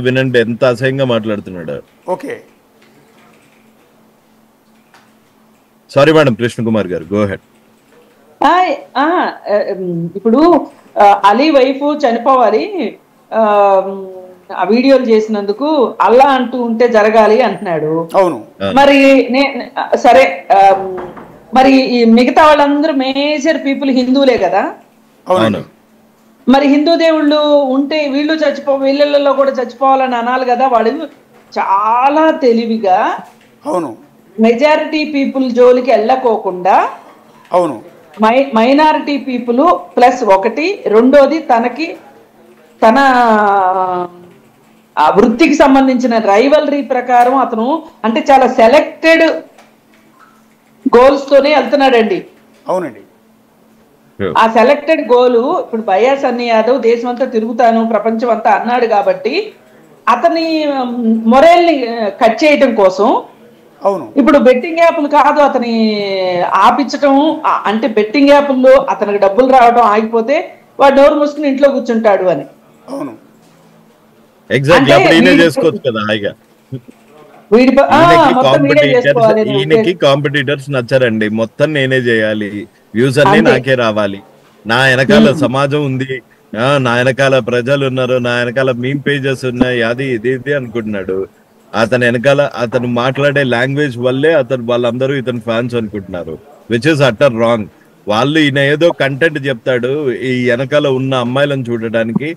వినండి ఎంత అసహ్యంగా మాట్లాడుతున్నాడు. Okay, sorry madam, Krishna Kumar గారు గో హెడ్. ఇప్పుడు అలీ వైఫ్ చనిపోవాలి, ఆ వీడియోలు చేసినందుకు అల్లా అంటూ ఉంటే జరగాలి అంటున్నాడు. అవును. మరి సరే, మరి ఈ మిగతా వాళ్ళందరూ మేజర్ పీపుల్ హిందువులే కదా. అవును. మరి హిందూ దేవుళ్ళు ఉంటే వీళ్ళు వీళ్ళల్లో కూడా చచ్చిపోవాలని అనాలి కదా. వాళ్ళు చాలా తెలివిగా అవును మెజారిటీ పీపుల్ జోలికి వెళ్ళకోకుండా అవును మైనారిటీ పీపుల్ ప్లస్ ఒకటి, రెండోది తన వృత్తికి సంబంధించిన రైవలరీ ప్రకారం అతను అంటే చాలా సెలెక్టెడ్ గోల్స్ తోనే వెళ్తున్నాడండి. అవునండి. ఆ సెలెక్టెడ్ గోలు ఇప్పుడు బయ్యా సన్నీ యాదవ్ దేశం అంతా తిరుగుతాను ప్రపంచం అంతా అన్నాడు కాబట్టి అతని మొరేల్ని కట్ చేయటం కోసం అవును ఇప్పుడు బెట్టింగ్ యాప్లు కాదు అతని ఆపించటం, అంటే బెట్టింగ్ యాప్ల్లో అతనికి డబ్బులు రావడం ఆగిపోతే వాడు నోరు మూసుకుని ఇంట్లో కూర్చుంటాడు అని. అవును ఎగ్జాక్ట్లీ. అప్పుడు ఈయన చేసుకోవచ్చు కదా హాయిగా. ఈయనకి కాంపిటీటర్స్ నచ్చారండి, మొత్తం నేనే చేయాలి, వ్యూస్ అన్ని నాకే రావాలి, నా వెనకాల సమాజం ఉంది, నా వెనకాల ప్రజలు ఉన్నారు, నా వెనకాల మీమ్ పేజెస్ ఉన్నాయి, అది ఇది అనుకుంటున్నాడు. అతని వెనకాల అతను మాట్లాడే లాంగ్వేజ్ వల్లే వాళ్ళందరూ ఇతని ఫ్యాన్స్ అనుకుంటున్నారు, విచ్ ఇస్ అటర్ రాంగ్. వాళ్ళు ఈయన ఏదో కంటెంట్ చెప్తాడు ఈ వెనకాల ఉన్న అమ్మాయిలను చూడడానికి.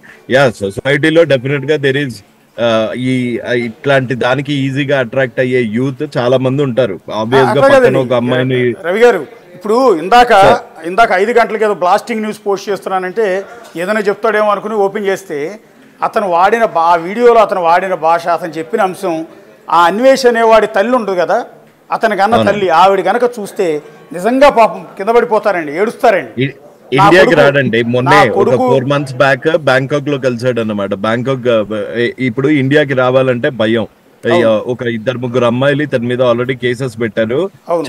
సొసైటీలో డెఫినెట్ గా దెర్ ఈస్ ఇట్లాంటి దానికి ఈజీగా అట్రాక్ట్ అయ్యే యూత్ చాలా మంది ఉంటారు. ఆబ్వియస్ గా పక్కన ఒక అమ్మాయిని. రవి గారు, ఇప్పుడు ఇందాక 5 గంటలకి ఏదో బ్లాస్టింగ్ న్యూస్ పోస్ట్ చేస్తున్నానంటే ఏదైనా చెప్తాడేమో అనుకుని ఓపెన్ చేస్తే అతను వాడిన వీడియోలో అతను వాడిన భాష, అతను చెప్పిన అంశం, ఆ అన్వేష్ అనేవాడి తల్లి ఉంటుంది కదా, అతని కన్నా తల్లి, ఆవిడ గనక చూస్తే నిజంగా పాపం కింద పడిపోతారండి, ఏడుస్తారండి. ఇండియాకి రాడండి, మొన్నే ఒక 4 months బ్యాక్ బ్యాంకాక్ లో కలిసాడు అన్నమాట. బ్యాంకాక్ ఇప్పుడు ఇండియాకి రావాలంటే భయం. ఒక 2-3 అమ్మాయిలు తన మీద ఆల్రెడీ కేసెస్ పెట్టారు,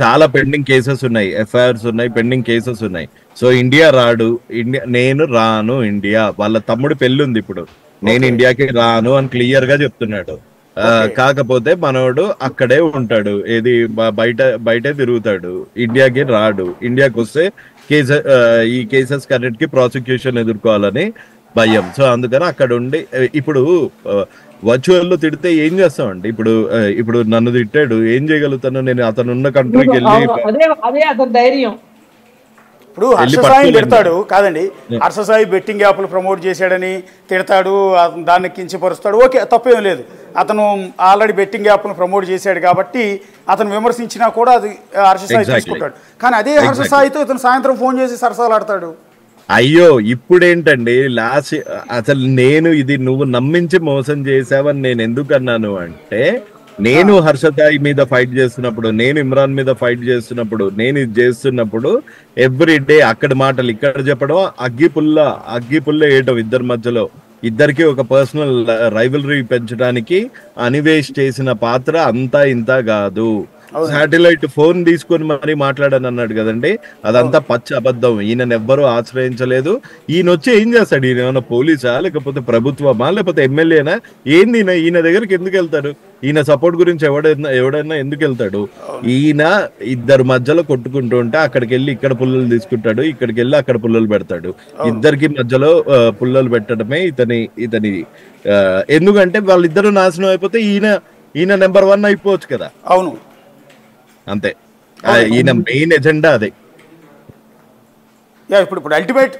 చాలా పెండింగ్ కేసెస్ ఉన్నాయి, ఎఫ్ఐఆర్స్ ఉన్నాయి, పెండింగ్ కేసెస్ ఉన్నాయి. సో ఇండియా రాడు, నేను రాను ఇండియా. వాళ్ళ తమ్ముడు పెళ్లి ఉంది ఇప్పుడు, నేను ఇండియాకి రాను అని క్లియర్ గా చెప్తున్నాడు. కాకపోతే మనోడు అక్కడే ఉంటాడు, ఏది బయటే తిరుగుతాడు, ఇండియాకి రాడు. ఇండియాకి వస్తే ఈ కేసెస్ కన్నిటికి ప్రాసిక్యూషన్ ఎదుర్కోవాలని భయం. సో అందుకని అక్కడ ఉండి ఇప్పుడు వర్చువల్ లో తిడితే ఏం చేస్తామండి? ఇప్పుడు నన్ను తిట్టాడు, ఏం చేయగలుగుతాను నేను? అతను ఉన్న కంట్రీకి వెళ్ళి ధైర్యం. ఇప్పుడు హర్షసాయి తిడతాడు కాదండి, హర్షసాయి బెట్టింగ్ యాప్లు ప్రమోట్ చేశాడని తిడతాడు, దాన్ని కించపరుస్తాడు, ఓకే, తప్పేం లేదు. అతను ఆల్రెడీ బెట్టింగ్ యాప్ను ప్రమోట్ చేశాడు కాబట్టి అతను విమర్శించినా కూడా అది హర్షసాయి తీసుకుంటాడు. కానీ అదే హర్షసాయితో ఇతను సాయంత్రం ఫోన్ చేసి సరసాలాడతాడు. అయ్యో ఇప్పుడేంటండి అసలు నేను ఇది నువ్వు నమ్మించి మోసం చేసావని నేను ఎందుకు అన్నాను అంటే, నేను హర్షసాయి మీద ఫైట్ చేస్తున్నప్పుడు, నేను ఇమ్రాన్ మీద ఫైట్ చేస్తున్నప్పుడు, నేను ఇది చేస్తున్నప్పుడు ఎవ్రీ డే అక్కడ మాటలు ఇక్కడ చెప్పడం, అగ్గిపుల్ల వేయటం ఇద్దరి మధ్యలో. ఇద్దరికి ఒక పర్సనల్ రైవలరీ పెంచడానికి అనివేష్ చేసిన పాత్ర అంతా ఇంత కాదు. శాటిలైట్ ఫోన్ తీసుకొని మరీ మాట్లాడని అన్నాడు కదండి, అదంతా పచ్చి అబద్ధం. ఈయనెవ్వరూ ఆశ్రయించలేదు. ఈయన వచ్చి ఏం చేస్తాడు? ఈయన ఏమైనా పోలీసా, లేకపోతే ప్రభుత్వమా, లేకపోతే ఎమ్మెల్యేనా? ఏంది ఈయన దగ్గరికి ఎందుకు వెళ్తాడు? ఈయన సపోర్ట్ గురించి ఎవడైనా ఎందుకు వెళ్తాడు? ఈయన ఇద్దరు మధ్యలో కొట్టుకుంటూ ఉంటే అక్కడికి వెళ్ళి ఇక్కడ పుల్లలు తీసుకుంటాడు, ఇక్కడికి వెళ్ళి అక్కడ పుల్లలు పెడతాడు. ఇద్దరికి మధ్యలో పుల్లలు పెట్టడమే ఇతని ఎందుకంటే వాళ్ళిద్దరూ నాశనం అయిపోతే ఈయన నెంబర్ 1 అయిపోవచ్చు కదా. అవును, అంతే. ఈయన మెయిన్ ఎజెండా అదే. ఇప్పుడు అల్టిమేట్